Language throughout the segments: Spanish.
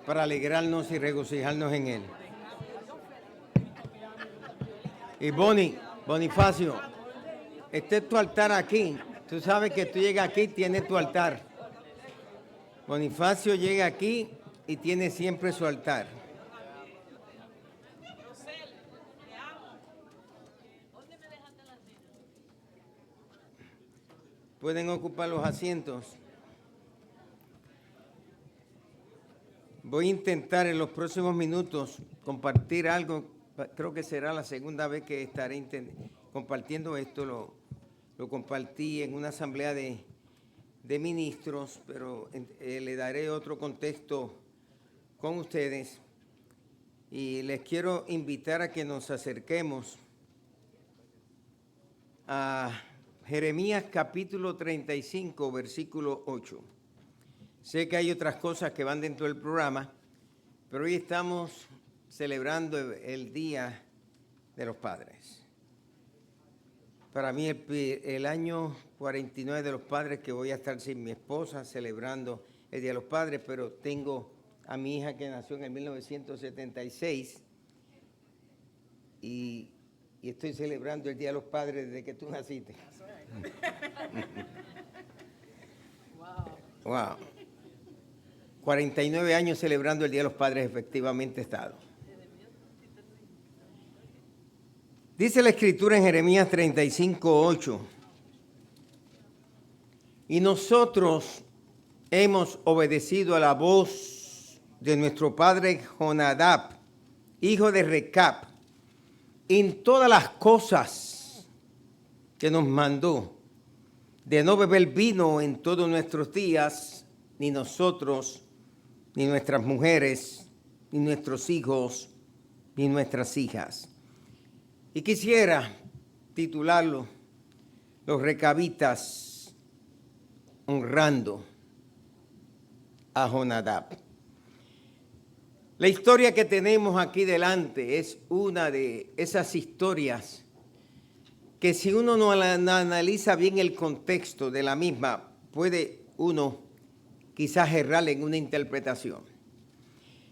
para alegrarnos y regocijarnos en él. Y Bonifacio, este es tu altar aquí. Tú sabes que tú llegas aquí, tienes tu altar. Bonifacio llega aquí y tiene siempre su altar. Pueden ocupar los asientos. Voy a intentar en los próximos minutos compartir algo. Creo que será la segunda vez que estaré compartiendo esto. Lo compartí en una asamblea de ministros, pero le daré otro contexto con ustedes. Y les quiero invitar a que nos acerquemos a Jeremías capítulo 35, versículo 8. Sé que hay otras cosas que van dentro del programa, pero hoy estamos celebrando el Día de los Padres. Para mí el año 49 de los Padres, que voy a estar sin mi esposa celebrando el Día de los Padres, pero tengo a mi hija que nació en el 1976 y estoy celebrando el Día de los Padres desde que tú naciste. Wow. 49 años celebrando el Día de los Padres, efectivamente he estado. Dice la Escritura en Jeremías 35:8. Y nosotros hemos obedecido a la voz de nuestro padre Jonadab, hijo de Recab, en todas las cosas que nos mandó, de no beber vino en todos nuestros días, ni nosotros, ni nuestras mujeres, ni nuestros hijos, ni nuestras hijas. Y quisiera titularlo, Los Recabitas honrando a Jonadab. La historia que tenemos aquí delante es una de esas historias que si uno no analiza bien el contexto de la misma, puede uno quizás errar en una interpretación.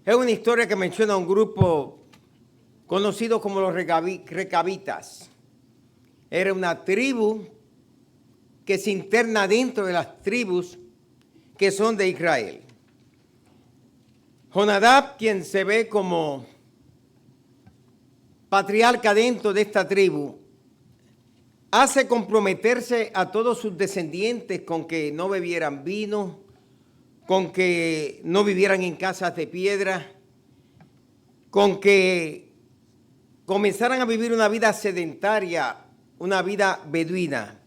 Es una historia que menciona a un grupo conocido como los Recabitas. Era una tribu que se interna dentro de las tribus que son de Israel. Jonadab, quien se ve como patriarca dentro de esta tribu, hace comprometerse a todos sus descendientes con que no bebieran vino, con que no vivieran en casas de piedra, con que comenzaran a vivir una vida sedentaria, una vida beduina.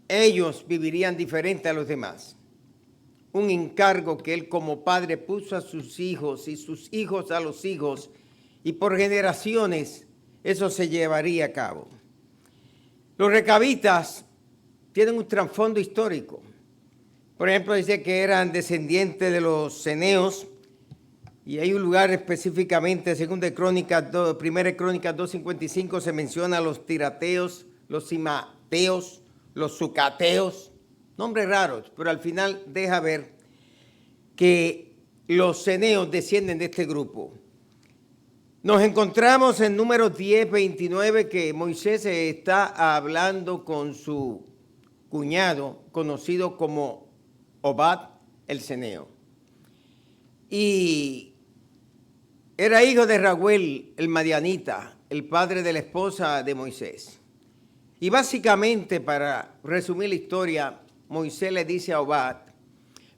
Ellos vivirían diferente a los demás. Un encargo que él como padre puso a sus hijos y sus hijos a los hijos, y por generaciones eso se llevaría a cabo. Los recabitas tienen un trasfondo histórico. Por ejemplo, dice que eran descendientes de los ceneos, y hay un lugar específicamente, Primera de Crónicas 2:55, se menciona a los tirateos, los simateos, los sucateos, nombres raros, pero al final deja ver que los ceneos descienden de este grupo. Nos encontramos en Números 10:29 que Moisés está hablando con su cuñado, conocido como Obad el ceneo. Y era hijo de Raguel el madianita, el padre de la esposa de Moisés. Y básicamente, para resumir la historia, Moisés le dice a Obad: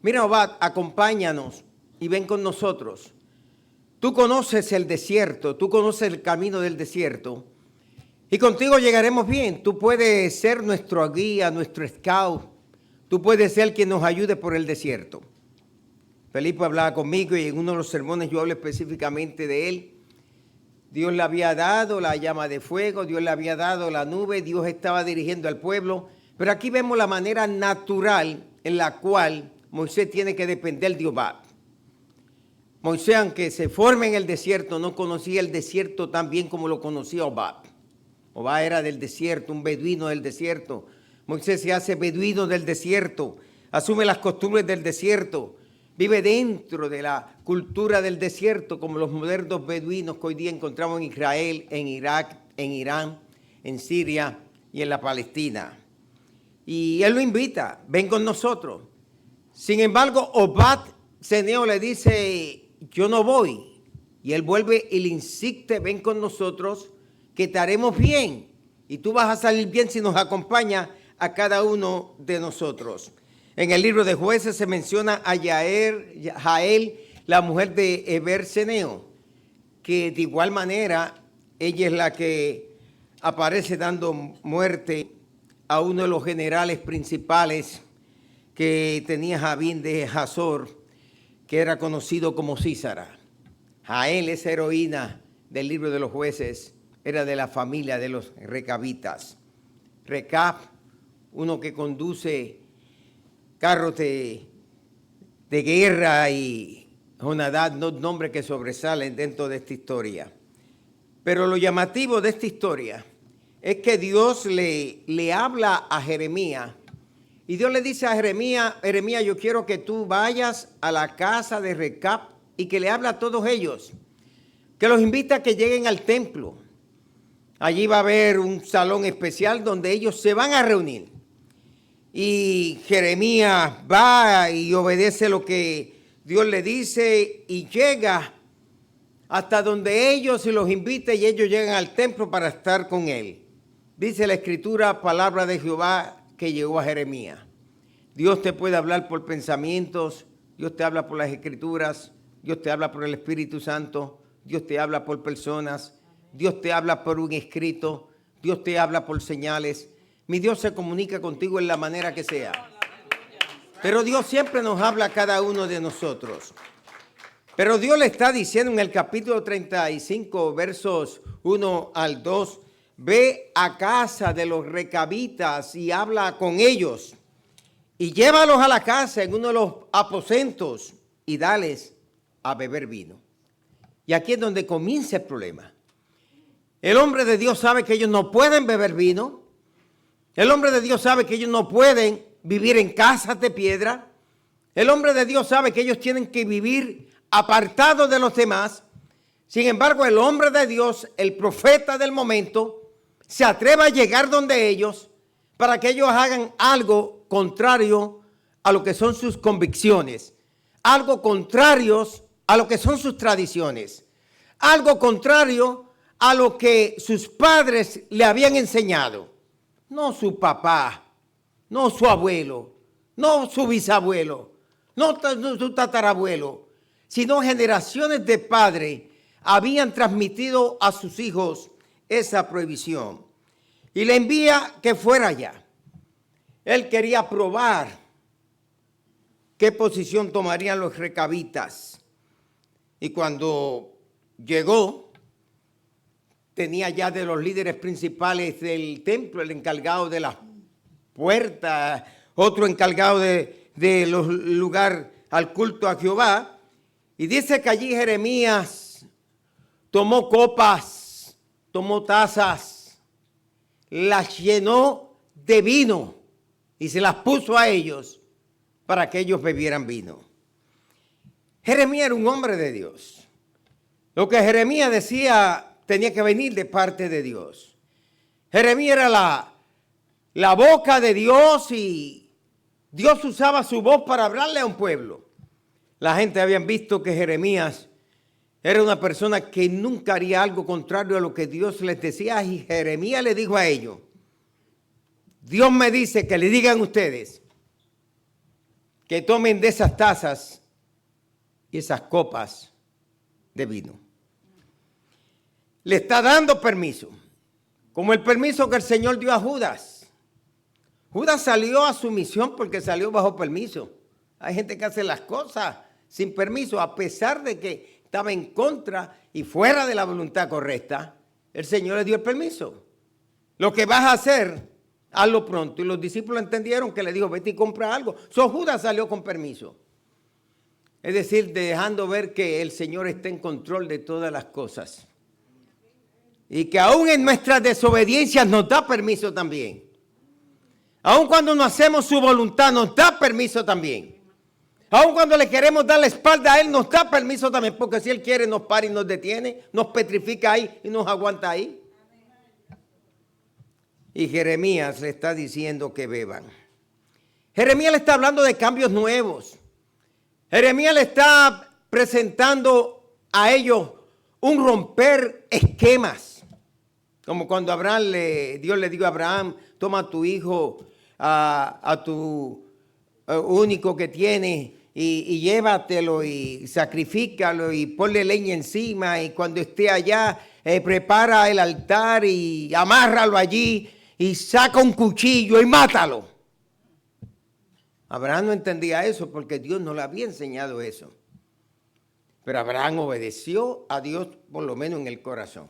mira, Obad, acompáñanos y ven con nosotros. Tú conoces el desierto, tú conoces el camino del desierto, y contigo llegaremos bien. Tú puedes ser nuestro guía, nuestro scout, tú puedes ser quien nos ayude por el desierto. Felipe hablaba conmigo y en uno de los sermones yo hablo específicamente de él. Dios le había dado la llama de fuego, Dios le había dado la nube, Dios estaba dirigiendo al pueblo. Pero aquí vemos la manera natural en la cual Moisés tiene que depender de Obad. Moisés, aunque se forme en el desierto, no conocía el desierto tan bien como lo conocía Obad. Obad era del desierto, un beduino del desierto. Moisés se hace beduino del desierto, asume las costumbres del desierto. vive dentro de la cultura del desierto, como los modernos beduinos que hoy día encontramos en Israel, en Irak, en Irán, en Siria y en la Palestina. Y él lo invita, ven con nosotros. Sin embargo, Obad Ceneo le dice, yo no voy. Y él vuelve y le insiste, ven con nosotros, que te haremos bien. Y tú vas a salir bien si nos acompañas a cada uno de nosotros. En el libro de Jueces se menciona a Jael, la mujer de Heber Ceneo, que de igual manera ella es la que aparece dando muerte a uno de los generales principales que tenía Jabín de Hazor, que era conocido como Sísara. Jael, esa heroína del libro de los Jueces, era de la familia de los recabitas. Recab, uno que conduce carros de guerra, y Jonadab, dos nombres que sobresalen dentro de esta historia. Pero lo llamativo de esta historia es que Dios le habla a Jeremías, y Dios le dice a Jeremías, Jeremías, yo quiero que tú vayas a la casa de Recab y que le hable a todos ellos, que los invita a que lleguen al templo. Allí va a haber un salón especial donde ellos se van a reunir. Y Jeremías va y obedece lo que Dios le dice y llega hasta donde ellos, y los invita, y ellos llegan al templo para estar con él. Dice la Escritura, palabra de Jehová que llegó a Jeremías. Dios te puede hablar por pensamientos, Dios te habla por las Escrituras, Dios te habla por el Espíritu Santo, Dios te habla por personas, Dios te habla por un escrito, Dios te habla por señales. Mi Dios se comunica contigo en la manera que sea. Pero Dios siempre nos habla a cada uno de nosotros. Pero Dios le está diciendo en el capítulo 35, versos 1 al 2, ve a casa de los recabitas y habla con ellos, y llévalos a la casa en uno de los aposentos y dales a beber vino. Y aquí es donde comienza el problema. El hombre de Dios sabe que ellos no pueden beber vino. El hombre de Dios sabe que ellos no pueden vivir en casas de piedra. El hombre de Dios sabe que ellos tienen que vivir apartados de los demás. Sin embargo, el hombre de Dios, el profeta del momento, se atreve a llegar donde ellos para que ellos hagan algo contrario a lo que son sus convicciones, algo contrario a lo que son sus tradiciones, algo contrario a lo que sus padres le habían enseñado. No su papá, no su abuelo, no su bisabuelo, no su tatarabuelo, sino generaciones de padres habían transmitido a sus hijos esa prohibición. Y le envía que fuera allá. Él quería probar qué posición tomarían los recabitas. Y cuando llegó, tenía ya de los líderes principales del templo, el encargado de las puertas, otro encargado de los lugares al culto a Jehová. Y dice que allí Jeremías tomó copas, tomó tazas, las llenó de vino y se las puso a ellos para que ellos bebieran vino. Jeremías era un hombre de Dios. Lo que Jeremías decía tenía que venir de parte de Dios. Jeremías era la boca de Dios, y Dios usaba su voz para hablarle a un pueblo. La gente habían visto que Jeremías era una persona que nunca haría algo contrario a lo que Dios les decía, y Jeremías le dijo a ellos, Dios me dice que le digan ustedes que tomen de esas tazas y esas copas de vino. Le está dando permiso, como el permiso que el Señor dio a Judas. Judas salió a su misión porque salió bajo permiso. Hay gente que hace las cosas sin permiso, a pesar de que estaba en contra y fuera de la voluntad correcta. El Señor le dio el permiso. Lo que vas a hacer, hazlo pronto. Y los discípulos entendieron que le dijo, vete y compra algo. Judas salió con permiso. Es decir, dejando ver que el Señor está en control de todas las cosas. Y que aún en nuestras desobediencias nos da permiso también. Aún cuando no hacemos su voluntad, nos da permiso también. Aun cuando le queremos dar la espalda a Él, nos da permiso también, porque si Él quiere nos para y nos detiene, nos petrifica ahí y nos aguanta ahí. Y Jeremías le está diciendo que beban. Jeremías le está hablando de cambios nuevos. Jeremías le está presentando a ellos un romper esquemas. Como cuando Dios le dijo a Abraham, toma a tu hijo, a tu único que tiene y llévatelo y sacrifícalo y ponle leña encima y cuando esté allá prepara el altar y amárralo allí y saca un cuchillo y mátalo. Abraham no entendía eso porque Dios no le había enseñado eso. Pero Abraham obedeció a Dios por lo menos en el corazón.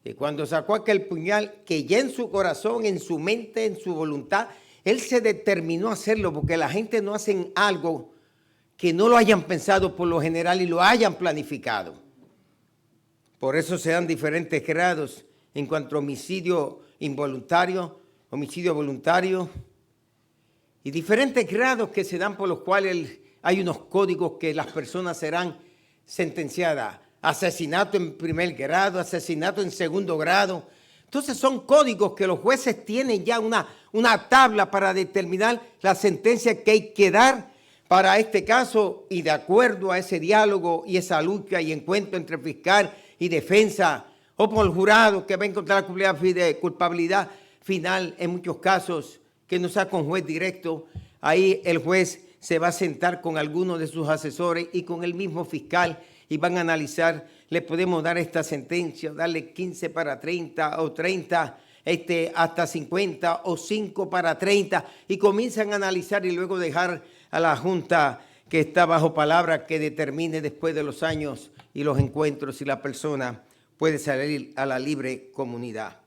Y cuando sacó aquel puñal, que ya en su corazón, en su mente, en su voluntad, él se determinó a hacerlo porque la gente no hace algo que no lo hayan pensado por lo general y lo hayan planificado. Por eso se dan diferentes grados en cuanto a homicidio involuntario, homicidio voluntario y diferentes grados que se dan por los cuales hay unos códigos que las personas serán sentenciadas. Asesinato en primer grado, asesinato en segundo grado. Entonces son códigos que los jueces tienen ya una tabla para determinar la sentencia que hay que dar para este caso y de acuerdo a ese diálogo y esa lucha y encuentro entre fiscal y defensa o por el jurado que va a encontrar la culpabilidad final en muchos casos que no sea con juez directo, ahí el juez se va a sentar con algunos de sus asesores y con el mismo fiscal y van a analizar, le podemos dar esta sentencia, darle 15 para 30 o 30 hasta 50 o 5 para 30 y comienzan a analizar y luego dejar a la junta que está bajo palabra que determine después de los años y los encuentros si la persona puede salir a la libre comunidad.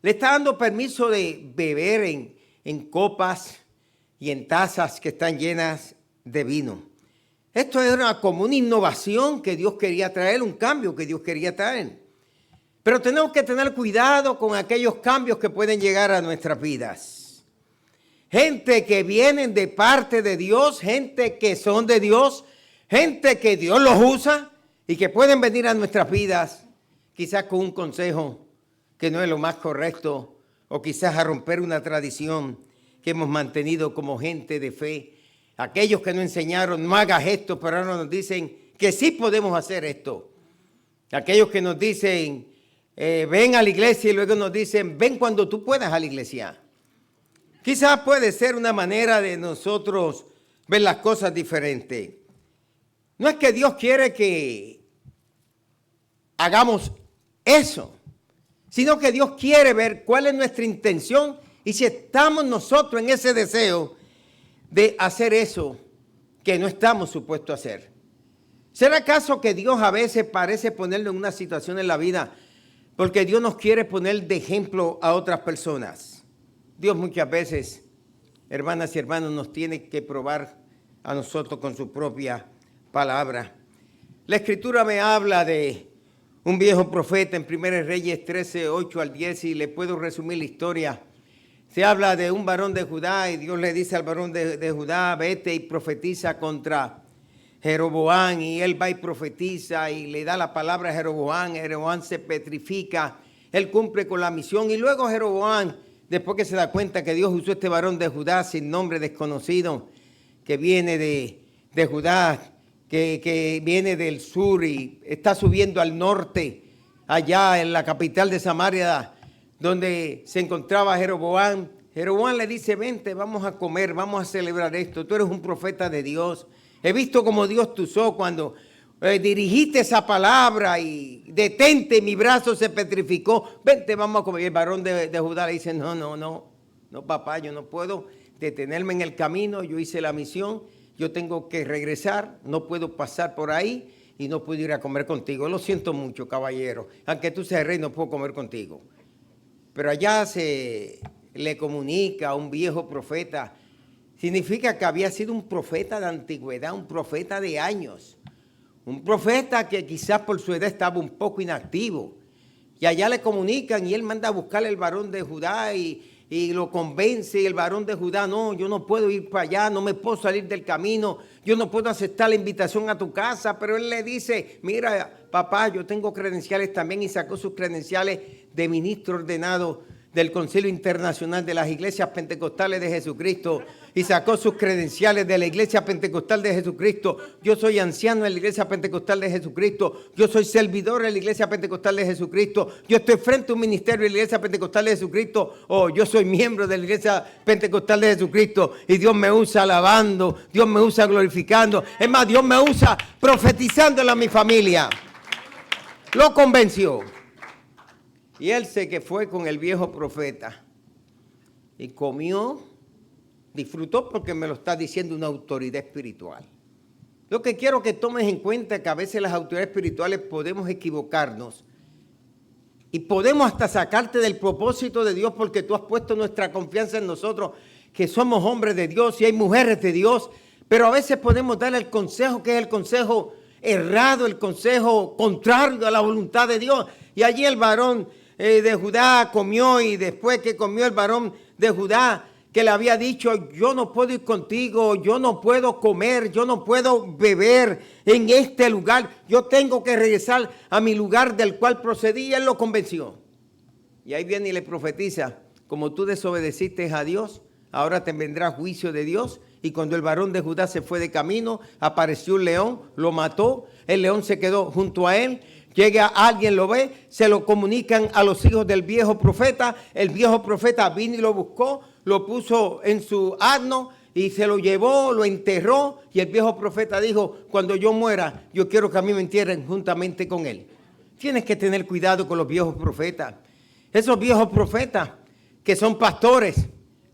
Le está dando permiso de beber en copas y en tazas que están llenas de vino. Esto era como una innovación que Dios quería traer, un cambio que Dios quería traer. Pero tenemos que tener cuidado con aquellos cambios que pueden llegar a nuestras vidas. Gente que vienen de parte de Dios, gente que son de Dios, gente que Dios los usa y que pueden venir a nuestras vidas quizás con un consejo que no es lo más correcto o quizás a romper una tradición que hemos mantenido como gente de fe. Aquellos que nos enseñaron, no hagas esto, pero ahora nos dicen que sí podemos hacer esto. Aquellos que nos dicen, ven a la iglesia y luego nos dicen, ven cuando tú puedas a la iglesia. Quizás puede ser una manera de nosotros ver las cosas diferentes. No es que Dios quiere que hagamos eso, sino que Dios quiere ver cuál es nuestra intención y si estamos nosotros en ese deseo de hacer eso que no estamos supuestos a hacer. ¿Será acaso que Dios a veces parece ponerlo en una situación en la vida porque Dios nos quiere poner de ejemplo a otras personas? Dios muchas veces, hermanas y hermanos, nos tiene que probar a nosotros con su propia palabra. La Escritura me habla de un viejo profeta en 1 Reyes 13, 8 al 10 y le puedo resumir la historia. Se habla de un varón de Judá y Dios le dice al varón de Judá, vete y profetiza contra Jeroboam. Y él va y profetiza y le da la palabra a Jeroboam. Jeroboam se petrifica, él cumple con la misión. Y luego Jeroboam, después que se da cuenta que Dios usó este varón de Judá sin nombre desconocido, que viene de Judá, que viene del sur y está subiendo al norte, allá en la capital de Samaria, donde se encontraba Jeroboam. Jeroboam le dice, vente, vamos a comer, vamos a celebrar esto. Tú eres un profeta de Dios. He visto como Dios te usó cuando dirigiste esa palabra y detente, mi brazo se petrificó. Vente, vamos a comer. Y el varón de Judá le dice, no, papá, yo no puedo detenerme en el camino. Yo hice la misión, yo tengo que regresar, no puedo pasar por ahí y no puedo ir a comer contigo. Lo siento mucho, caballero. Aunque tú seas rey, no puedo comer contigo. Pero allá se le comunica a un viejo profeta. Significa que había sido un profeta de antigüedad, un profeta de años. Un profeta que quizás por su edad estaba un poco inactivo. Y allá le comunican y él manda a buscar al varón de Judá y y lo convence. Y el varón de Judá, no, yo no puedo ir para allá, no me puedo salir del camino, yo no puedo aceptar la invitación a tu casa. Pero él le dice, mira, papá, yo tengo credenciales también, y sacó sus credenciales de ministro ordenado del Concilio Internacional de las Iglesias Pentecostales de Jesucristo, y sacó sus credenciales de la Iglesia Pentecostal de Jesucristo. Yo soy anciano de la Iglesia Pentecostal de Jesucristo, yo soy servidor de la Iglesia Pentecostal de Jesucristo, yo estoy frente a un ministerio de la Iglesia Pentecostal de Jesucristo, o yo soy miembro de la Iglesia Pentecostal de Jesucristo, y Dios me usa alabando, Dios me usa glorificando, es más, Dios me usa profetizándole a mi familia. Lo convenció. Y él se que fue con el viejo profeta y comió, disfrutó, porque me lo está diciendo una autoridad espiritual. Lo que quiero que tomes en cuenta es que a veces las autoridades espirituales podemos equivocarnos y podemos hasta sacarte del propósito de Dios, porque tú has puesto nuestra confianza en nosotros, que somos hombres de Dios y hay mujeres de Dios, pero a veces podemos dar el consejo que es el consejo errado, el consejo contrario a la voluntad de Dios. Y allí el varón de Judá comió, y después que comió el varón de Judá, que le había dicho, yo no puedo ir contigo, yo no puedo comer, yo no puedo beber en este lugar, yo tengo que regresar a mi lugar del cual procedí. Y él lo convenció. Y ahí viene y le profetiza, como tú desobedeciste a Dios, ahora te vendrá juicio de Dios. Y cuando el varón de Judá se fue de camino, apareció un león, lo mató, el león se quedó junto a él. Llega alguien, lo ve, se lo comunican a los hijos del viejo profeta. El viejo profeta vino y lo buscó, lo puso en su asno y se lo llevó, lo enterró. Y el viejo profeta dijo, cuando yo muera, yo quiero que a mí me entierren juntamente con él. Tienes que tener cuidado con los viejos profetas. Esos viejos profetas que son pastores,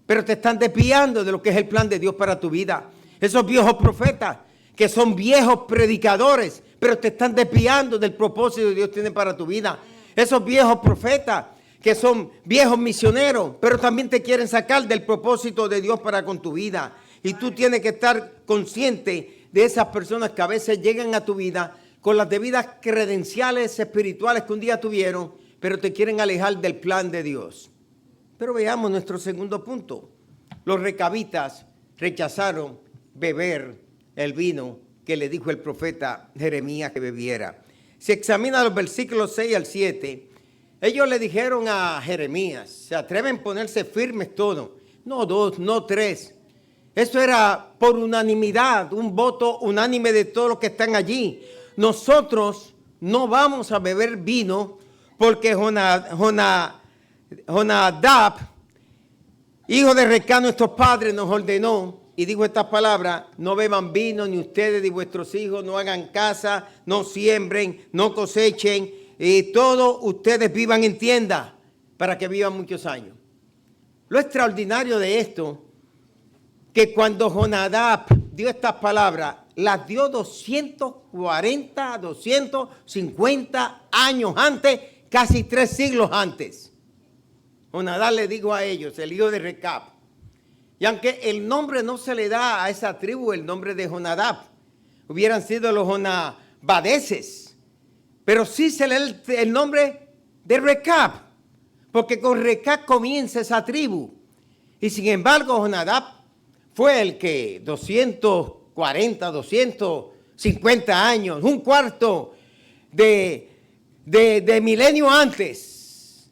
pero te están desviando de lo que es el plan de Dios para tu vida. Esos viejos profetas que son viejos predicadores, pero te están desviando del propósito que Dios tiene para tu vida. Esos viejos profetas que son viejos misioneros, pero también te quieren sacar del propósito de Dios para con tu vida. Y tú tienes que estar consciente de esas personas que a veces llegan a tu vida con las debidas credenciales espirituales que un día tuvieron, pero te quieren alejar del plan de Dios. Pero veamos nuestro segundo punto. Los recabitas rechazaron beber el vino que le dijo el profeta Jeremías que bebiera. Si examina los versículos 6 al 7, ellos le dijeron a Jeremías, se atreven a ponerse firmes todos, no dos, no tres. Eso era por unanimidad, un voto unánime de todos los que están allí. Nosotros no vamos a beber vino porque Jonadab, hijo de Recá, nuestros padres, nos ordenó y dijo estas palabras: no beban vino, ni ustedes ni vuestros hijos, no hagan casa, no siembren, no cosechen, y todos ustedes vivan en tienda para que vivan muchos años. Lo extraordinario de esto, que cuando Jonadab dio estas palabras, las dio 240, 250 años antes, casi 3 siglos antes. Jonadab le dijo a ellos, el hijo de Recab. Y aunque el nombre no se le da a esa tribu, el nombre de Jonadab, hubieran sido los jonabadeses, pero sí se le da el nombre de Recab, porque con Recab comienza esa tribu. Y sin embargo, Jonadab fue el que 240, 250 años, un cuarto de milenio antes,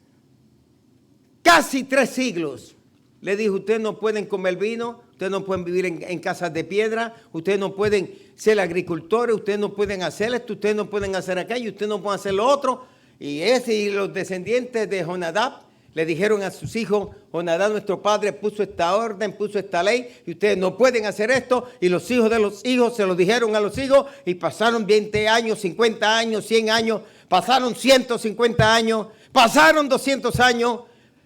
casi 3 siglos, le dijo: ustedes no pueden comer vino, ustedes no pueden vivir en casas de piedra, ustedes no pueden ser agricultores, ustedes no pueden hacer esto, ustedes no pueden hacer aquello, ustedes no pueden hacer lo otro. Y ese y los descendientes de Jonadab le dijeron a sus hijos: Jonadab, nuestro padre, puso esta orden, puso esta ley, y ustedes no pueden hacer esto. Y los hijos de los hijos se lo dijeron a los hijos, y pasaron 20 años, 50 años, 100 años, pasaron 150 años, pasaron 200 años,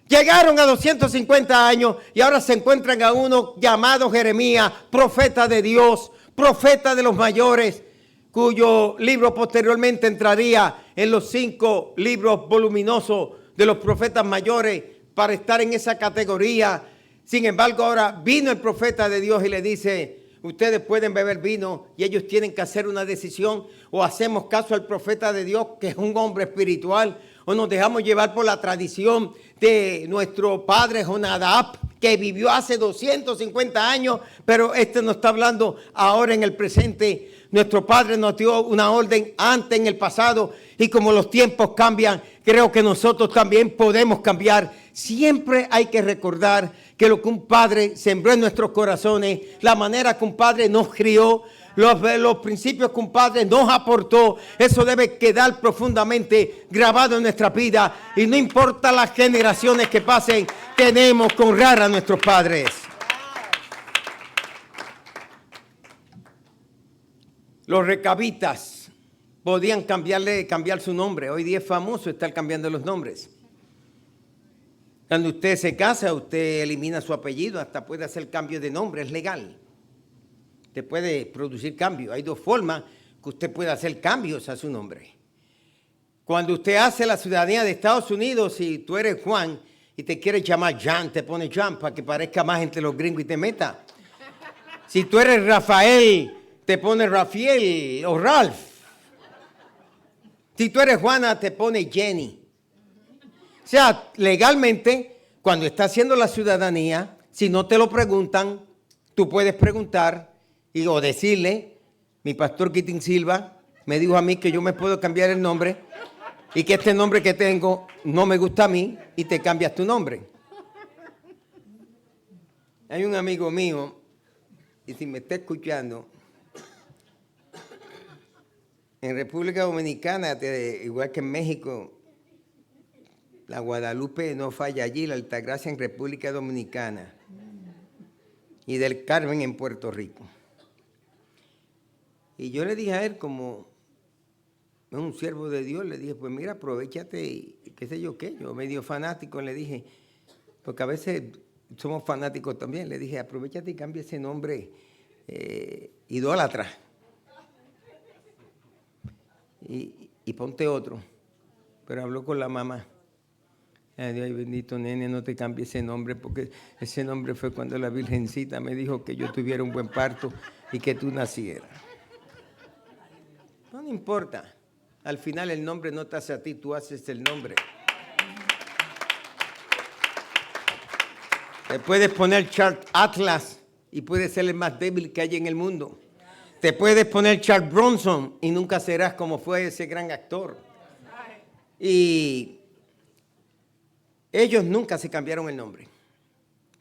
llegaron a 250 años, y ahora se encuentran a uno llamado Jeremías, profeta de Dios, profeta de los mayores, cuyo libro posteriormente entraría en los 5 libros voluminosos de los profetas mayores para estar en esa categoría. Sin embargo, ahora vino el profeta de Dios y le dice: ustedes pueden beber vino, y ellos tienen que hacer una decisión: o hacemos caso al profeta de Dios, que es un hombre espiritual, o nos dejamos llevar por la tradición de nuestro padre Jonadab, que vivió hace 250 años, pero este nos está hablando ahora en el presente. Nuestro padre nos dio una orden antes en el pasado, y como los tiempos cambian, creo que nosotros también podemos cambiar. Siempre hay que recordar que lo que un padre sembró en nuestros corazones, la manera que un padre nos crió, los principios que un padre nos aportó, eso debe quedar profundamente grabado en nuestra vida. Y no importa las generaciones que pasen, tenemos que honrar a nuestros padres. Los recabitas podían cambiar su nombre. Hoy día es famoso estar cambiando los nombres. Cuando usted se casa, usted elimina su apellido, hasta puede hacer cambio de nombre, es legal. Usted puede producir cambios. Hay dos formas que usted puede hacer cambios a su nombre. Cuando usted hace la ciudadanía de Estados Unidos, si tú eres Juan y te quieres llamar Jan, te pone Jan para que parezca más entre los gringos y te meta. Si tú eres Rafael, te pone Rafael o Ralph. Si tú eres Juana, te pone Jenny. O sea, legalmente, cuando estás haciendo la ciudadanía, si no te lo preguntan, tú puedes preguntar o decirle, mi pastor Quitín Silva me dijo a mí que yo me puedo cambiar el nombre y que este nombre que tengo no me gusta a mí, y te cambias tu nombre. Hay un amigo mío, y si me está escuchando, en República Dominicana, igual que en México, la Guadalupe no falla allí, la Altagracia en República Dominicana y del Carmen en Puerto Rico. Y yo le dije a él, como es un siervo de Dios, le dije, pues mira, aprovechate y qué sé yo qué. Yo medio fanático le dije, porque a veces somos fanáticos también, le dije, aprovechate y cambia ese nombre idólatra. Y ponte otro. Pero habló con la mamá. Ay, Dios bendito, nene, no te cambies ese nombre, porque ese nombre fue cuando la Virgencita me dijo que yo tuviera un buen parto y que tú nacieras. No importa. Al final el nombre no te hace a ti, tú haces el nombre. Te puedes poner Charles Atlas y puedes ser el más débil que hay en el mundo. Te puedes poner Charles Bronson y nunca serás como fue ese gran actor. Y ellos nunca se cambiaron el nombre.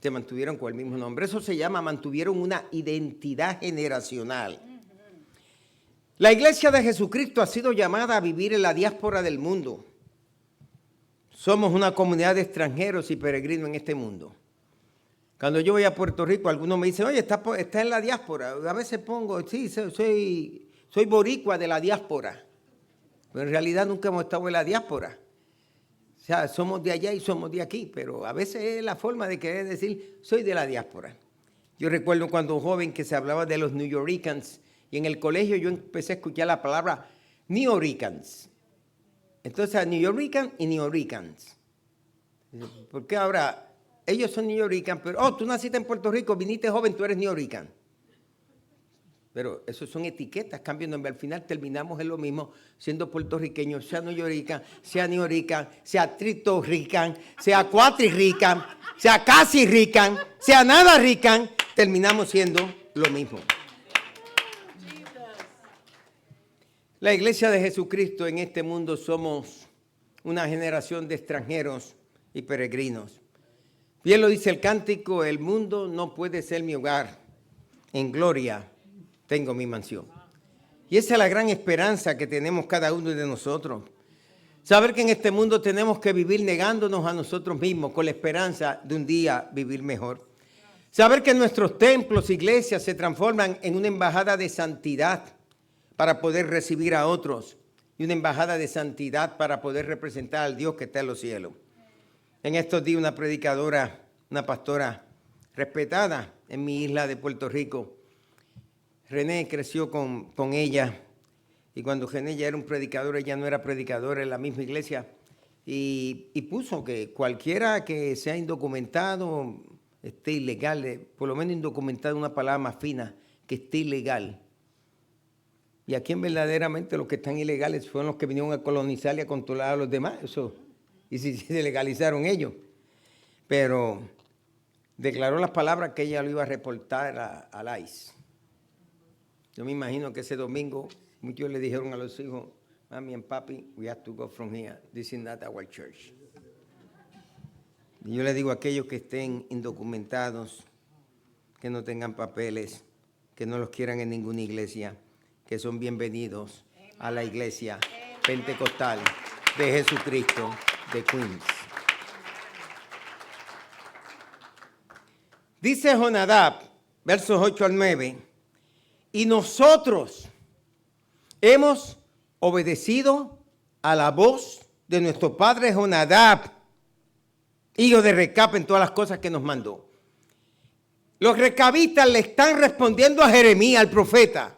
Se mantuvieron con el mismo nombre. Eso se llama, mantuvieron una identidad generacional. La Iglesia de Jesucristo ha sido llamada a vivir en la diáspora del mundo. Somos una comunidad de extranjeros y peregrinos en este mundo. Cuando yo voy a Puerto Rico, algunos me dicen, oye, está en la diáspora. A veces pongo, sí, soy boricua de la diáspora. Pero en realidad nunca hemos estado en la diáspora. O sea, somos de allá y somos de aquí, pero a veces es la forma de querer decir, soy de la diáspora. Yo recuerdo cuando joven que se hablaba de los New Yorkers, y en el colegio yo empecé a escuchar la palabra New Yorkers. Entonces, New Yorkers y New Yorkers. Porque ahora ellos son New Yorkers, pero, tú naciste en Puerto Rico, viniste joven, tú eres New Yorker. Pero eso son etiquetas, cambio de nombre. Al final terminamos en lo mismo, siendo puertorriqueños, sea New Yorker, sea New Yorker, sea Trito Rican, sea Cuatri Rican, sea casi Rican, sea nada Rican, terminamos siendo lo mismo. La Iglesia de Jesucristo en este mundo somos una generación de extranjeros y peregrinos. Bien lo dice el cántico, el mundo no puede ser mi hogar, en gloria tengo mi mansión. Y esa es la gran esperanza que tenemos cada uno de nosotros. Saber que en este mundo tenemos que vivir negándonos a nosotros mismos con la esperanza de un día vivir mejor. Saber que nuestros templos, iglesias se transforman en una embajada de santidad para poder recibir a otros y una embajada de santidad para poder representar al Dios que está en los cielos. En estos días una predicadora, una pastora respetada en mi isla de Puerto Rico, René creció con ella, y cuando René ya era un predicador, ella no era predicadora en la misma iglesia, y puso que cualquiera que sea indocumentado esté ilegal, por lo menos indocumentado, una palabra más fina, que esté ilegal. Y aquí verdaderamente los que están ilegales fueron los que vinieron a colonizar y a controlar a los demás. Eso, y se legalizaron ellos. Pero declaró las palabras que ella lo iba a reportar al ICE. Yo me imagino que ese domingo muchos le dijeron a los hijos, Mami and Papi, we have to go from here. This is not our church. Y yo le digo a aquellos que estén indocumentados, que no tengan papeles, que no los quieran en ninguna iglesia, que son bienvenidos a la iglesia pentecostal de Jesucristo de Queens. Dice Jonadab, versos 8 al 9, y nosotros hemos obedecido a la voz de nuestro padre Jonadab, hijo de Recab, en todas las cosas que nos mandó. Los recabitas le están respondiendo a Jeremías, al profeta.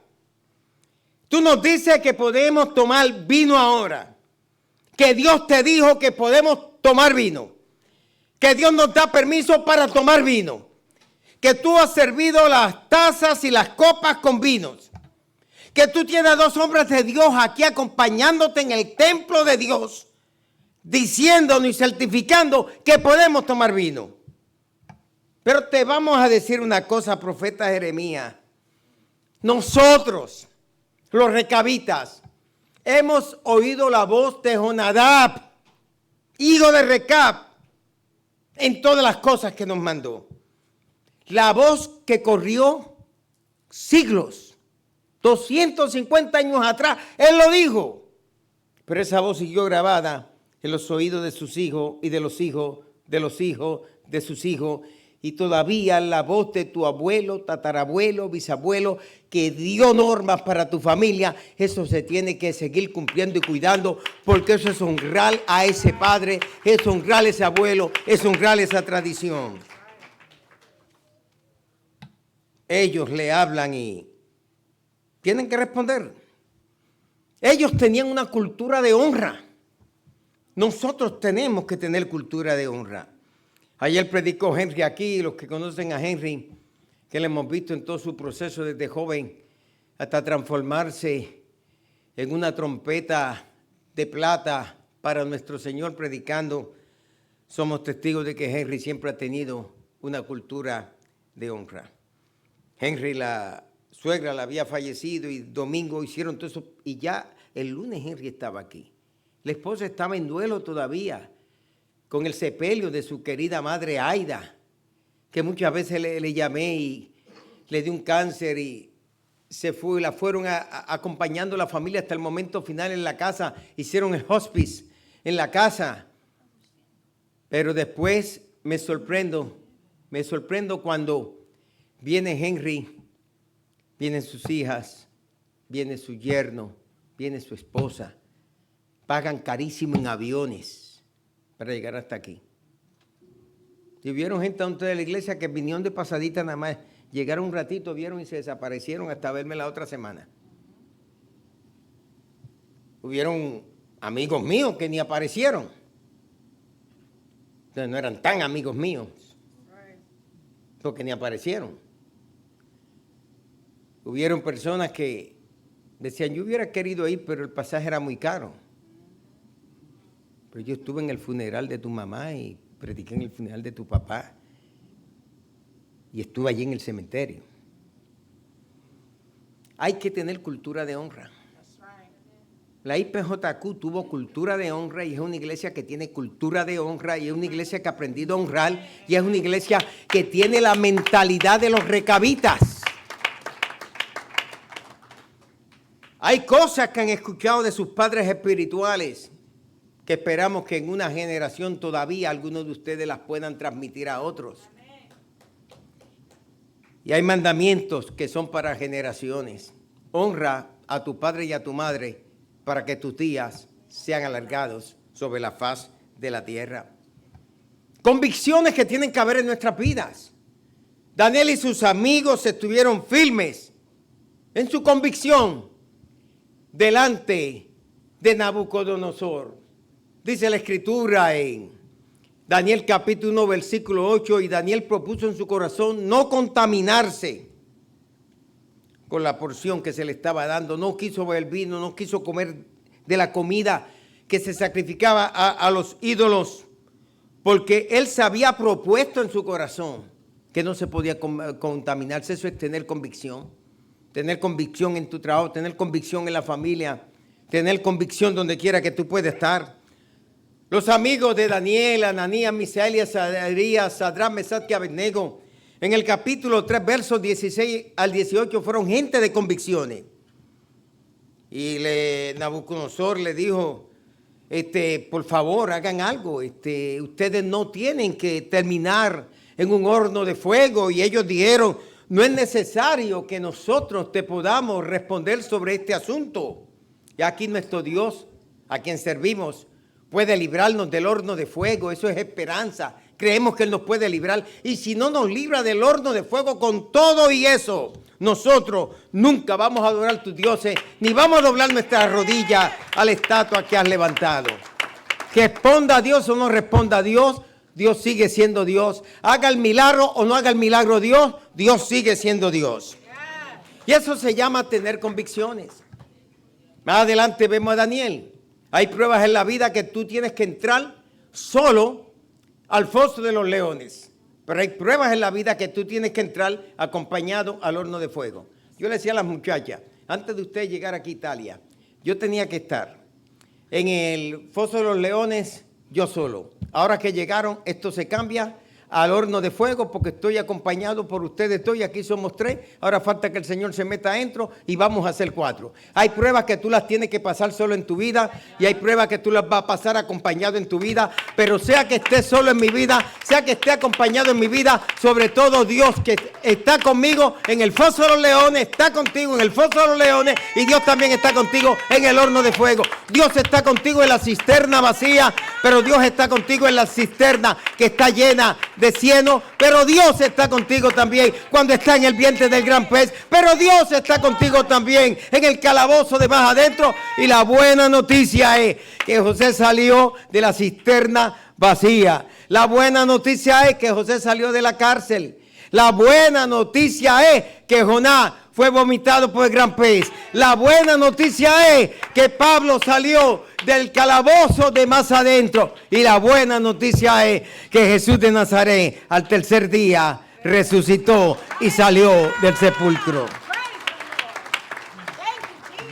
Tú nos dices que podemos tomar vino ahora, que Dios te dijo que podemos tomar vino, que Dios nos da permiso para tomar vino, que tú has servido las tazas y las copas con vinos, que tú tienes 2 hombres de Dios aquí acompañándote en el templo de Dios, diciéndonos y certificando que podemos tomar vino. Pero te vamos a decir una cosa, profeta Jeremías. Nosotros, los recabitas, hemos oído la voz de Jonadab, hijo de Recab, en todas las cosas que nos mandó. La voz que corrió siglos, 250 años atrás, él lo dijo. Pero esa voz siguió grabada en los oídos de sus hijos y de los hijos de los hijos de sus hijos. Y todavía la voz de tu abuelo, tatarabuelo, bisabuelo, que dio normas para tu familia, eso se tiene que seguir cumpliendo y cuidando, porque eso es honrar a ese padre, es honrar a ese abuelo, es honrar esa tradición. Ellos le hablan y tienen que responder. Ellos tenían una cultura de honra. Nosotros tenemos que tener cultura de honra. Ayer predicó Henry aquí, los que conocen a Henry, que le hemos visto en todo su proceso desde joven hasta transformarse en una trompeta de plata para nuestro Señor predicando. Somos testigos de que Henry siempre ha tenido una cultura de honra. Henry, la suegra, la había fallecido y domingo hicieron todo eso y ya el lunes Henry estaba aquí. La esposa estaba en duelo todavía con el sepelio de su querida madre Aida, que muchas veces le llamé y le di un cáncer y se fue, la fueron acompañando la familia hasta el momento final en la casa, hicieron el hospice en la casa, pero después me sorprendo cuando viene Henry, vienen sus hijas, viene su yerno, viene su esposa, pagan carísimo en aviones para llegar hasta aquí. Y vieron gente dentro de la iglesia que vinieron de pasadita nada más, llegaron un ratito, vieron y se desaparecieron hasta verme la otra semana. Hubieron amigos míos que ni aparecieron. Entonces no eran tan amigos míos, porque ni aparecieron. Hubieron personas que decían, yo hubiera querido ir, pero el pasaje era muy caro. Pero yo estuve en el funeral de tu mamá y prediqué en el funeral de tu papá. Y estuve allí en el cementerio. Hay que tener cultura de honra. La IPJQ tuvo cultura de honra y es una iglesia que tiene cultura de honra y es una iglesia que ha aprendido a honrar y es una iglesia que tiene la mentalidad de los recabitas. Hay cosas que han escuchado de sus padres espirituales que esperamos que en una generación todavía algunos de ustedes las puedan transmitir a otros. Y hay mandamientos que son para generaciones. Honra a tu padre y a tu madre para que tus días sean alargados sobre la faz de la tierra. Convicciones que tienen que haber en nuestras vidas. Daniel y sus amigos estuvieron firmes en su convicción delante de Nabucodonosor. Dice la Escritura en Daniel capítulo 1, versículo 8, y Daniel propuso en su corazón no contaminarse con la porción que se le estaba dando, no quiso beber vino, no quiso comer de la comida que se sacrificaba a los ídolos, porque él se había propuesto en su corazón que no se podía contaminarse. Eso es tener convicción en tu trabajo, tener convicción en la familia, tener convicción donde quiera que tú puedas estar. Los amigos de Daniel, Ananías, Misael y Azarías, Sadrach, Mesach y Abednego, en el capítulo 3, versos 16 al 18, fueron gente de convicciones. Y Nabucodonosor le dijo, por favor, hagan algo. Ustedes no tienen que terminar en un horno de fuego. Y ellos dijeron, no es necesario que nosotros te podamos responder sobre este asunto. Y aquí nuestro Dios, a quien servimos, puede librarnos del horno de fuego. Eso es esperanza. Creemos que Él nos puede librar. Y si no nos libra del horno de fuego con todo y eso, nosotros nunca vamos a adorar a tus dioses, ni vamos a doblar nuestras rodillas a la estatua que has levantado. Que responda a Dios o no responda a Dios, Dios sigue siendo Dios. Haga el milagro o no haga el milagro Dios, Dios sigue siendo Dios. Y eso se llama tener convicciones. Más adelante vemos a Daniel. Hay pruebas en la vida que tú tienes que entrar solo al foso de los leones. Pero hay pruebas en la vida que tú tienes que entrar acompañado al horno de fuego. Yo le decía a las muchachas, antes de usted llegar aquí a Italia, yo tenía que estar en el foso de los leones yo solo. Ahora que llegaron, esto se cambia al horno de fuego porque estoy acompañado por ustedes dos y aquí somos 3. Ahora falta que el Señor se meta adentro y vamos a ser 4. Hay pruebas que tú las tienes que pasar solo en tu vida y hay pruebas que tú las vas a pasar acompañado en tu vida. Pero sea que estés solo en mi vida, sea que esté acompañado en mi vida, sobre todo Dios que está conmigo en el foso de los leones, está contigo en el foso de los leones y Dios también está contigo en el horno de fuego. Dios está contigo en la cisterna vacía, pero Dios está contigo en la cisterna que está llena de cieno, pero Dios está contigo también cuando está en el vientre del gran pez, pero Dios está contigo también en el calabozo de más adentro. Y la buena noticia es que José salió de la cisterna vacía. La buena noticia es que José salió de la cárcel. La buena noticia es que Jonás fue vomitado por el gran pez. La buena noticia es que Pablo salió del calabozo de más adentro. Y la buena noticia es que Jesús de Nazaret al tercer día resucitó y salió del sepulcro.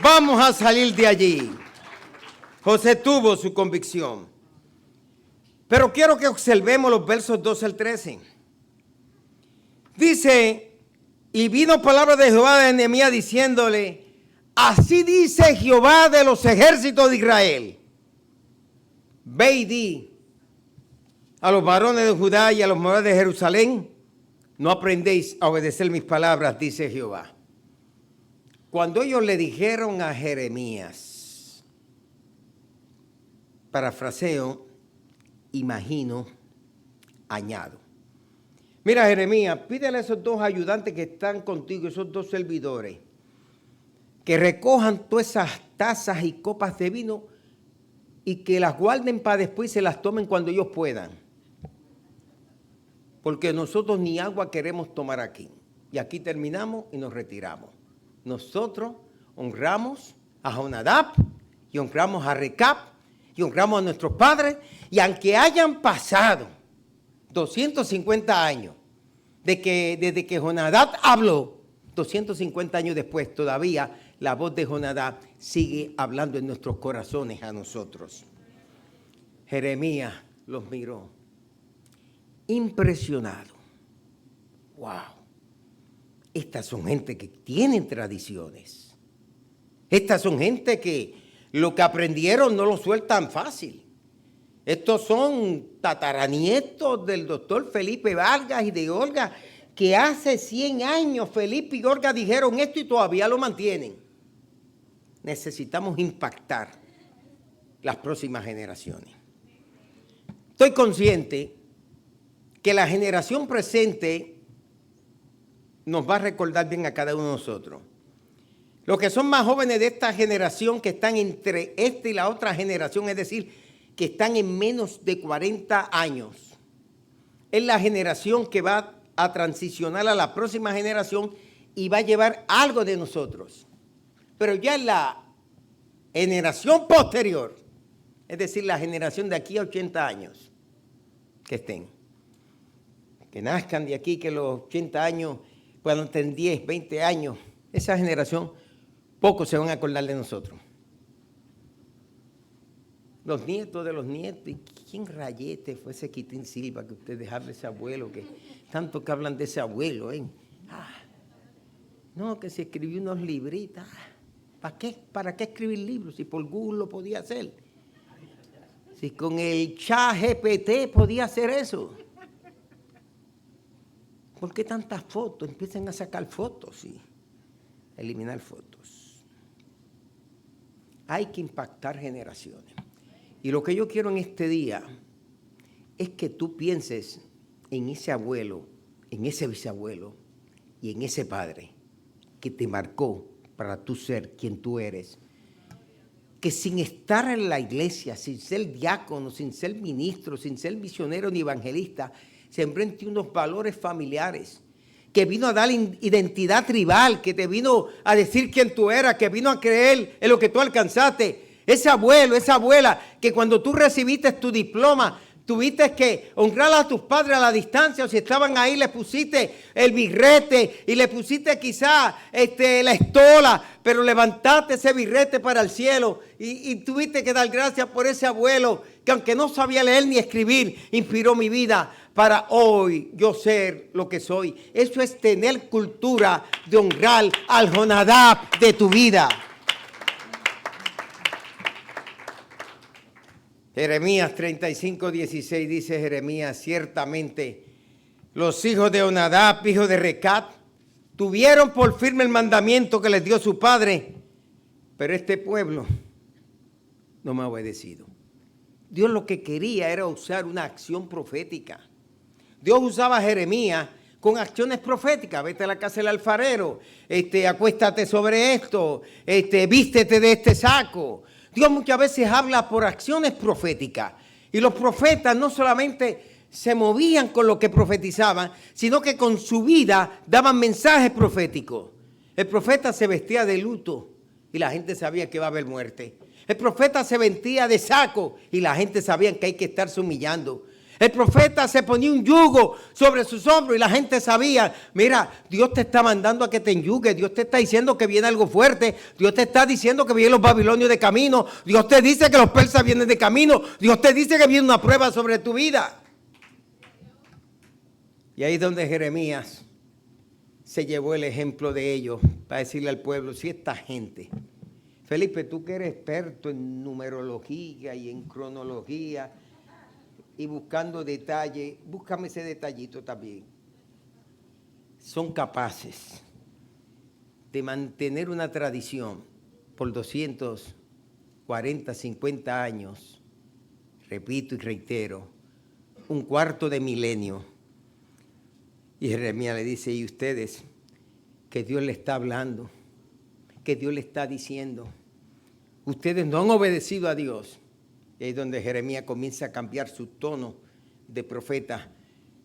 Vamos a salir de allí. José tuvo su convicción. Pero quiero que observemos los versos 12 al 13. Dice... Y vino palabra de Jehová de Nehemías diciéndole, así dice Jehová de los ejércitos de Israel. Ve y di a los varones de Judá y a los moradores de Jerusalén, no aprendéis a obedecer mis palabras, dice Jehová. Cuando ellos le dijeron a Jeremías, parafraseo, imagino, añado. Mira, Jeremías, pídele a esos 2 ayudantes que están contigo, esos 2 servidores, que recojan todas esas tazas y copas de vino y que las guarden para después y se las tomen cuando ellos puedan. Porque nosotros ni agua queremos tomar aquí. Y aquí terminamos y nos retiramos. Nosotros honramos a Jonadab y honramos a Recab y honramos a nuestros padres. Y aunque hayan pasado 250 años, desde que Jonadab habló, 250 años después, todavía la voz de Jonadab sigue hablando en nuestros corazones a nosotros. Jeremías los miró, impresionado. ¡Wow! Estas son gente que tienen tradiciones. Estas son gente que lo que aprendieron no lo sueltan fácil. Estos son tataranietos del doctor Felipe Vargas y de Olga, que hace 100 años Felipe y Olga dijeron esto y todavía lo mantienen. Necesitamos impactar las próximas generaciones. Estoy consciente que la generación presente nos va a recordar bien a cada uno de nosotros. Los que son más jóvenes de esta generación, que están entre esta y la otra generación, es decir, que están en menos de 40 años, es la generación que va a transicionar a la próxima generación y va a llevar algo de nosotros. Pero ya en la generación posterior, es decir, la generación de aquí a 80 años, que estén, que nazcan de aquí, que los 80 años, cuando estén 10, 20 años, esa generación, pocos se van a acordar de nosotros. Los nietos de los nietos, ¿y quién rayete fue ese Quitín Silva que ustedes hablan de ese abuelo, que tanto que hablan de ese abuelo, ¿eh? No, que se escribió unos libritas. ¿Para qué? ¿Para qué escribir libros? Si por Google lo podía hacer. Si con el ChatGPT podía hacer eso. ¿Por qué tantas fotos? Empiezan a sacar fotos y eliminar fotos. Hay que impactar generaciones. Y lo que yo quiero en este día es que tú pienses en ese abuelo, en ese bisabuelo y en ese padre que te marcó para tú ser quien tú eres. Que sin estar en la iglesia, sin ser diácono, sin ser ministro, sin ser misionero ni evangelista, sembró en ti unos valores familiares, que vino a dar identidad tribal, que te vino a decir quién tú eras, que vino a creer en lo que tú alcanzaste. Ese abuelo, esa abuela, que cuando tú recibiste tu diploma, tuviste que honrar a tus padres a la distancia, o si estaban ahí, le pusiste el birrete y le pusiste quizá la estola, pero levantaste ese birrete para el cielo y tuviste que dar gracias por ese abuelo que aunque no sabía leer ni escribir, inspiró mi vida para hoy yo ser lo que soy. Eso es tener cultura de honrar al Jonadab de tu vida. Jeremías 35:16 dice Jeremías, ciertamente los hijos de Jonadab, hijo de Recat, tuvieron por firme el mandamiento que les dio su padre, pero este pueblo no me ha obedecido. Dios lo que quería era usar una acción profética. Dios usaba a Jeremías con acciones proféticas. Vete a la casa del alfarero, acuéstate sobre esto, vístete de este saco. Dios muchas veces habla por acciones proféticas. Y los profetas no solamente se movían con lo que profetizaban, sino que con su vida daban mensajes proféticos. El profeta se vestía de luto y la gente sabía que iba a haber muerte. El profeta se vestía de saco y la gente sabía que hay que estarse humillando. El profeta se ponía un yugo sobre sus hombros y la gente sabía, mira, Dios te está mandando a que te enyugues, Dios te está diciendo que viene algo fuerte, Dios te está diciendo que vienen los babilonios de camino, Dios te dice que los persas vienen de camino, Dios te dice que viene una prueba sobre tu vida. Y ahí es donde Jeremías se llevó el ejemplo de ellos para decirle al pueblo, si esta gente, Felipe, tú que eres experto en numerología y en cronología, y buscando detalle, búscame ese detallito también. Son capaces de mantener una tradición por 240, 50 años, repito y reitero, un cuarto de milenio. Y Jeremías le dice, y ustedes, que Dios le está hablando, que Dios le está diciendo, ustedes no han obedecido a Dios. Y ahí es donde Jeremías comienza a cambiar su tono de profeta.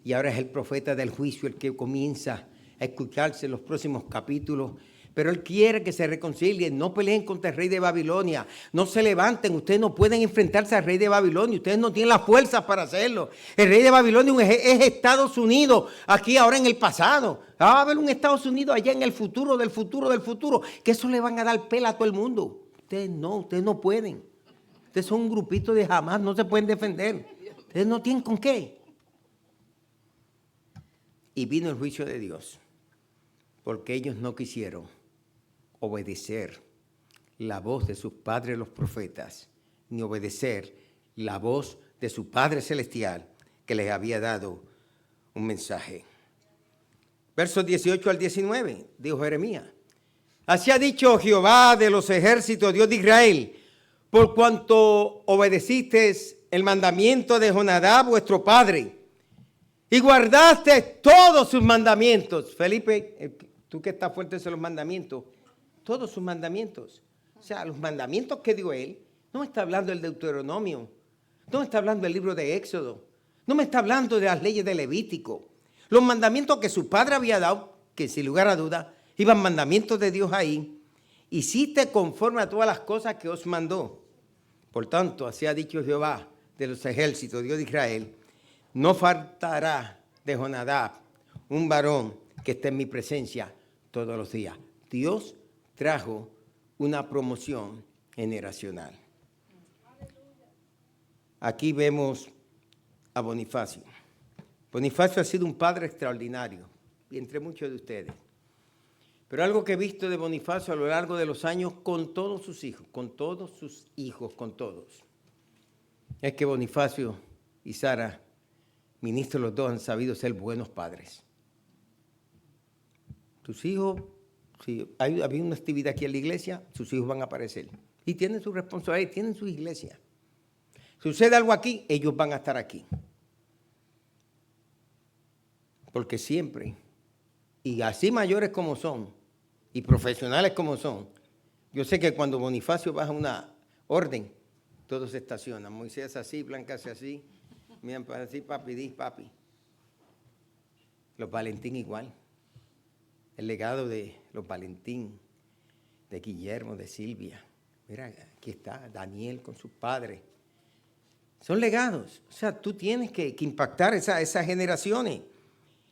Y ahora es el profeta del juicio el que comienza a escucharse en los próximos capítulos. Pero él quiere que se reconcilien, no peleen contra el rey de Babilonia, no se levanten, ustedes no pueden enfrentarse al rey de Babilonia, ustedes no tienen las fuerzas para hacerlo. El rey de Babilonia es Estados Unidos, aquí ahora en el pasado. Va a haber un Estados Unidos allá en el futuro, del futuro, del futuro, que eso le van a dar pela a todo el mundo. Ustedes no pueden. Ustedes son un grupito de jamás, no se pueden defender. Ustedes no tienen con qué. Y vino el juicio de Dios, porque ellos no quisieron obedecer la voz de sus padres los profetas, ni obedecer la voz de su Padre Celestial que les había dado un mensaje. Versos 18 al 19, dijo Jeremías. Así ha dicho Jehová de los ejércitos, Dios de Israel, por cuanto obedeciste el mandamiento de Jonadab, vuestro padre, y guardaste todos sus mandamientos. Felipe, tú que estás fuerte en los mandamientos, todos sus mandamientos. O sea, los mandamientos que dio él, no me está hablando del Deuteronomio, no me está hablando del libro de Éxodo, no me está hablando de las leyes de Levítico. Los mandamientos que su padre había dado, que sin lugar a duda, Iban mandamientos de Dios ahí. Hiciste conforme a todas las cosas que os mandó. Por tanto, así ha dicho Jehová de los ejércitos, Dios de Israel, no faltará de Jonadab un varón que esté en mi presencia todos los días. Dios trajo una promoción generacional. Aquí vemos a Bonifacio. Bonifacio ha sido un padre extraordinario, y entre muchos de ustedes. Pero algo que he visto de Bonifacio a lo largo de los años con todos sus hijos, con todos, es que Bonifacio y Sara, ministros los dos, han sabido ser buenos padres. Tus hijos, si había una actividad aquí en la iglesia, sus hijos van a aparecer. Y tienen su responsabilidad, tienen su iglesia. Sucede algo aquí, ellos van a estar aquí. Porque siempre, y así mayores como son, y profesionales como son, yo sé que cuando Bonifacio baja una orden, todos se estacionan. Moisés así, Blanca así, miran para así, papi, di papi. Los Valentín igual. El legado de los Valentín, de Guillermo, de Silvia. Mira, aquí está Daniel con sus padres. Son legados. O sea, tú tienes que impactar esas generaciones.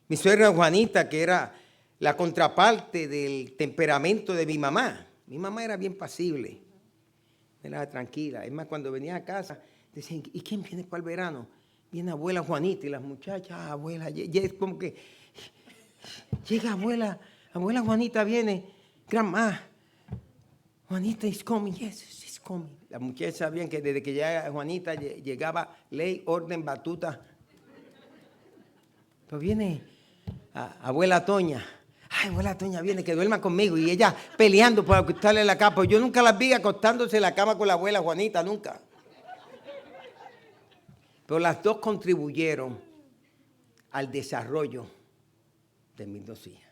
Mi suegra Juanita, que era la contraparte del temperamento de mi mamá. Mi mamá era bien pasible. Era tranquila. Es más, cuando venía a casa, decían, ¿y quién viene para el verano? Viene abuela Juanita y las muchachas, abuela, es como que llega abuela Juanita viene, grandma, Juanita is coming, yes, she's coming. Las muchachas sabían que desde que llega Juanita llegaba ley, orden, batuta. Pues viene abuela Toña. Ay, abuela Toña viene, que duerma conmigo. Y ella peleando por acostarle en la cama. Pues yo nunca las vi acostándose en la cama con la abuela Juanita, nunca. Pero las dos contribuyeron al desarrollo de mis dos hijas.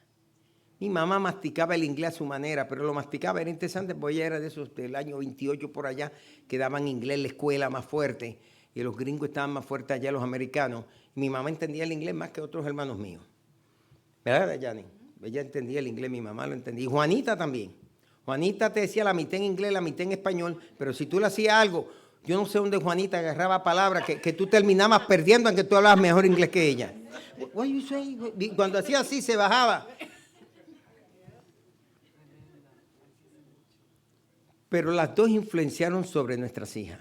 Mi mamá masticaba el inglés a su manera, pero lo masticaba, era interesante, porque ella era de esos del año 28 por allá, que daban inglés en la escuela más fuerte, y los gringos estaban más fuertes allá, los americanos. Y mi mamá entendía el inglés más que otros hermanos míos. ¿Verdad, Yanni? Ella entendía el inglés, mi mamá lo entendía. Y Juanita también. Juanita te decía la mitad en inglés, la mitad en español, pero si tú le hacías algo, yo no sé dónde Juanita agarraba palabras que tú terminabas perdiendo, aunque tú hablabas mejor inglés que ella. What you say? Cuando hacía así se bajaba. Pero las dos influenciaron sobre nuestras hijas.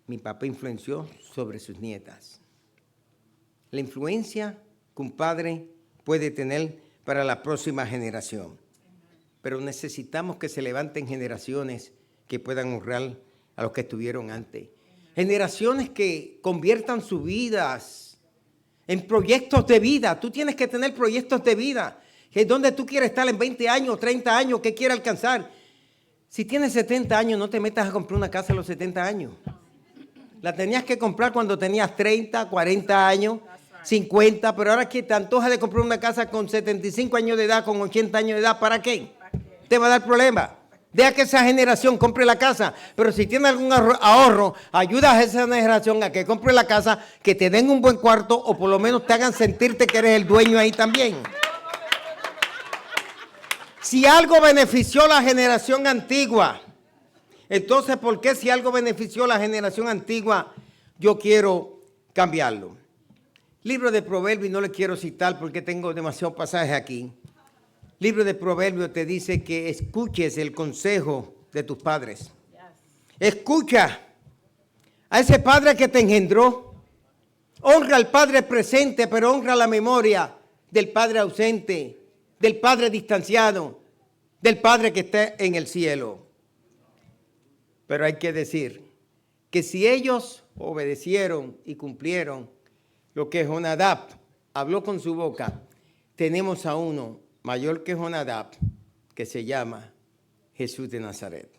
Mi papá influenció sobre sus nietas. La influencia que un padre puede tener para la próxima generación. Pero necesitamos que se levanten generaciones que puedan honrar a los que estuvieron antes. Generaciones que conviertan sus vidas en proyectos de vida. Tú tienes que tener proyectos de vida. Que es donde tú quieres estar en 20 años, 30 años, ¿qué quieres alcanzar? Si tienes 70 años, no te metas a comprar una casa a los 70 años. La tenías que comprar cuando tenías 30, 40 años, 50, pero ahora que te antoja de comprar una casa con 75 años de edad, con 80 años de edad, ¿para qué? Te va a dar problema. Deja que esa generación compre la casa, pero si tiene algún ahorro, ayuda a esa generación a que compre la casa, que te den un buen cuarto o por lo menos te hagan sentirte que eres el dueño ahí también. Si algo benefició a la generación antigua, entonces, ¿por qué si algo benefició a la generación antigua, yo quiero cambiarlo? Libro de Proverbios, no le quiero citar porque tengo demasiados pasajes aquí. Libro de Proverbios te dice que escuches el consejo de tus padres. Escucha a ese padre que te engendró. Honra al padre presente, pero honra la memoria del padre ausente, del padre distanciado, del padre que está en el cielo. Pero hay que decir que si ellos obedecieron y cumplieron lo que Jonadab habló con su boca, tenemos a uno mayor que Jonadab, que se llama Jesús de Nazaret.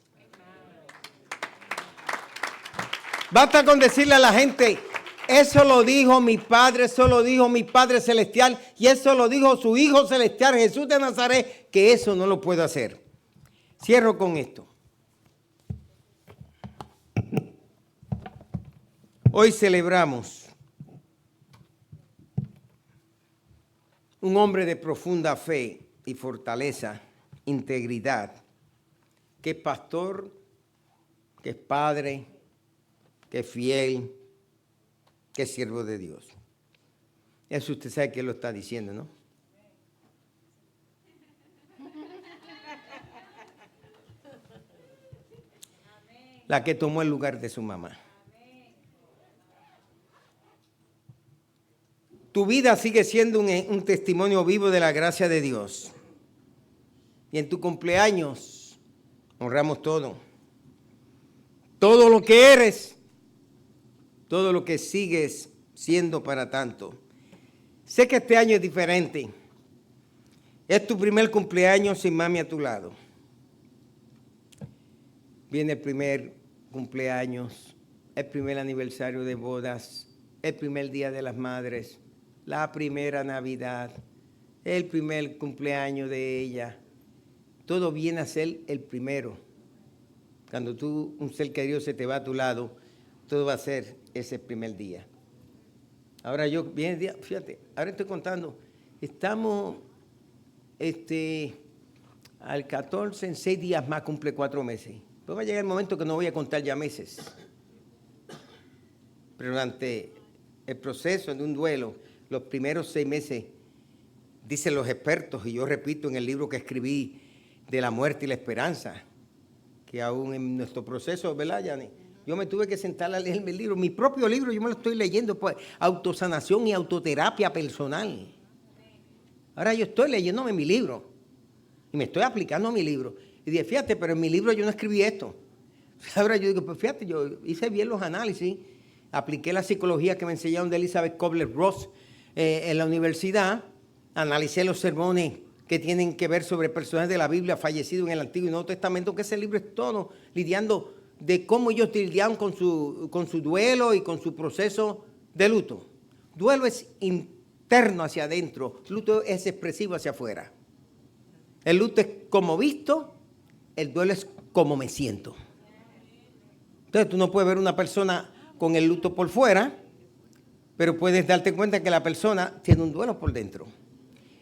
Basta con decirle a la gente, eso lo dijo mi Padre, eso lo dijo mi Padre Celestial, y eso lo dijo su Hijo Celestial, Jesús de Nazaret, que eso no lo puedo hacer. Cierro con esto. Hoy celebramos un hombre de profunda fe y fortaleza, integridad, que es pastor, que es padre, que es fiel, que es siervo de Dios. Eso usted sabe que lo está diciendo, ¿no? La que tomó el lugar de su mamá. Tu vida sigue siendo un testimonio vivo de la gracia de Dios. Y en tu cumpleaños honramos todo. Todo lo que eres, todo lo que sigues siendo para tanto. Sé que este año es diferente. Es tu primer cumpleaños sin mami a tu lado. Viene el primer cumpleaños, el primer aniversario de bodas, el primer día de las madres, la primera Navidad, el primer cumpleaños de ella. Todo viene a ser el primero. Cuando un ser querido se te va a tu lado, todo va a ser ese primer día. Ahora viene el día, fíjate, ahora estoy contando, estamos al 14, en 6 días más cumple 4 meses. Pues va a llegar el momento que no voy a contar ya meses. Pero durante el proceso de un duelo, los primeros 6 meses, dicen los expertos, y yo repito en el libro que escribí de la muerte y la esperanza, que aún en nuestro proceso, ¿verdad, Yanni? Yo me tuve que sentar a leerme el libro, mi propio libro, yo me lo estoy leyendo, pues, autosanación y autoterapia personal. Ahora yo estoy leyéndome mi libro y me estoy aplicando a mi libro. Y dije, fíjate, pero en mi libro yo no escribí esto. Ahora yo digo, pues fíjate, yo hice bien los análisis, apliqué la psicología que me enseñaron de Elizabeth Kubler-Ross en la universidad, analicé los sermones que tienen que ver sobre personajes de la Biblia fallecidos en el Antiguo y Nuevo Testamento, que ese libro es todo lidiando de cómo ellos lidiaron con su duelo y con su proceso de luto. Duelo es interno hacia adentro, luto es expresivo hacia afuera. El luto es como visto, el duelo es como me siento. Entonces tú no puedes ver una persona con el luto por fuera, pero puedes darte cuenta que la persona tiene un duelo por dentro.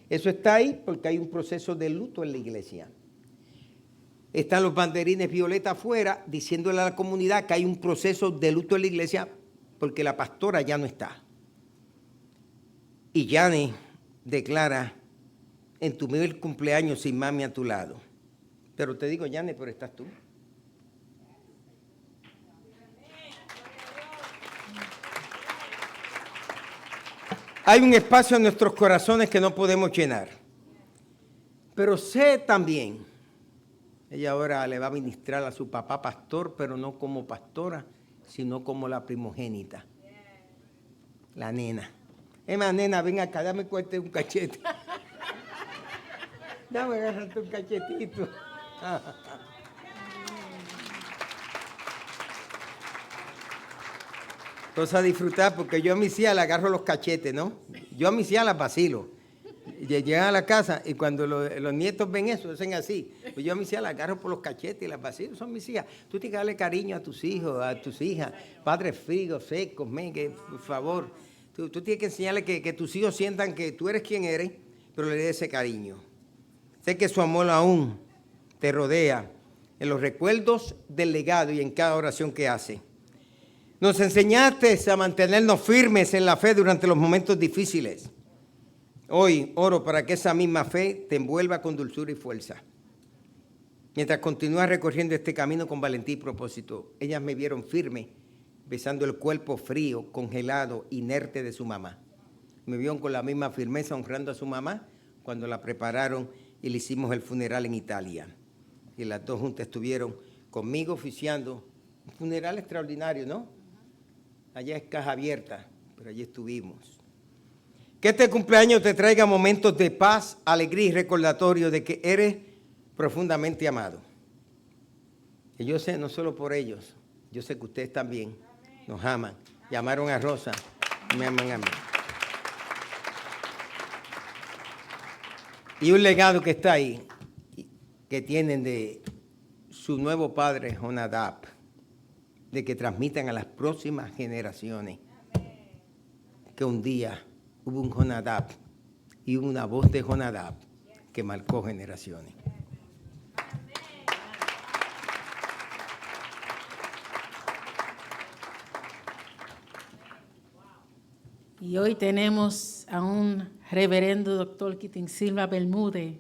Eso está ahí porque hay un proceso de luto en la iglesia. Están los banderines violetas afuera diciéndole a la comunidad que hay un proceso de luto en la iglesia porque la pastora ya no está. Y Yanni declara, en tu primer cumpleaños sin mami a tu lado. Pero te digo, Yanni, pero estás tú. Hay un espacio en nuestros corazones que no podemos llenar. Pero sé también, ella ahora le va a ministrar a su papá pastor, pero no como pastora, sino como la primogénita. La nena. Nena, ven acá, dame cuenta un cachete. Dame agarrarte un cachetito. Entonces a disfrutar, porque yo a mis hijas le agarro los cachetes, ¿no? Yo a mis hijas las vacilo. Llegan a la casa y cuando los nietos ven eso, hacen así. Pues yo a mis hijas las agarro por los cachetes y las vacilo. Son mis hijas. Tú tienes que darle cariño a tus hijos, a tus hijas. Padres fríos, secos, que por favor. Tú tienes que enseñarles que tus hijos sientan que tú eres quien eres, pero le des ese cariño. Sé que su amor aún te rodea en los recuerdos del legado y en cada oración que hace. Nos enseñaste a mantenernos firmes en la fe durante los momentos difíciles. Hoy oro para que esa misma fe te envuelva con dulzura y fuerza. Mientras continúas recorriendo este camino con valentía y propósito, ellas me vieron firme, besando el cuerpo frío, congelado, inerte de su mamá. Me vieron con la misma firmeza honrando a su mamá cuando la prepararon y le hicimos el funeral en Italia. Y las dos juntas estuvieron conmigo oficiando un funeral extraordinario, ¿no? Allá es caja abierta, pero allí estuvimos. Que este cumpleaños te traiga momentos de paz, alegría y recordatorio de que eres profundamente amado. Y yo sé, no solo por ellos, yo sé que ustedes también nos aman. Llamaron a Rosa y me aman a mí. Y un legado que está ahí, que tienen de su nuevo padre, Jonadab, de que transmitan a las próximas generaciones que un día hubo un Jonadab y una voz de Jonadab que marcó generaciones. Y hoy tenemos a un reverendo doctor Quitin Silva Bermúdez,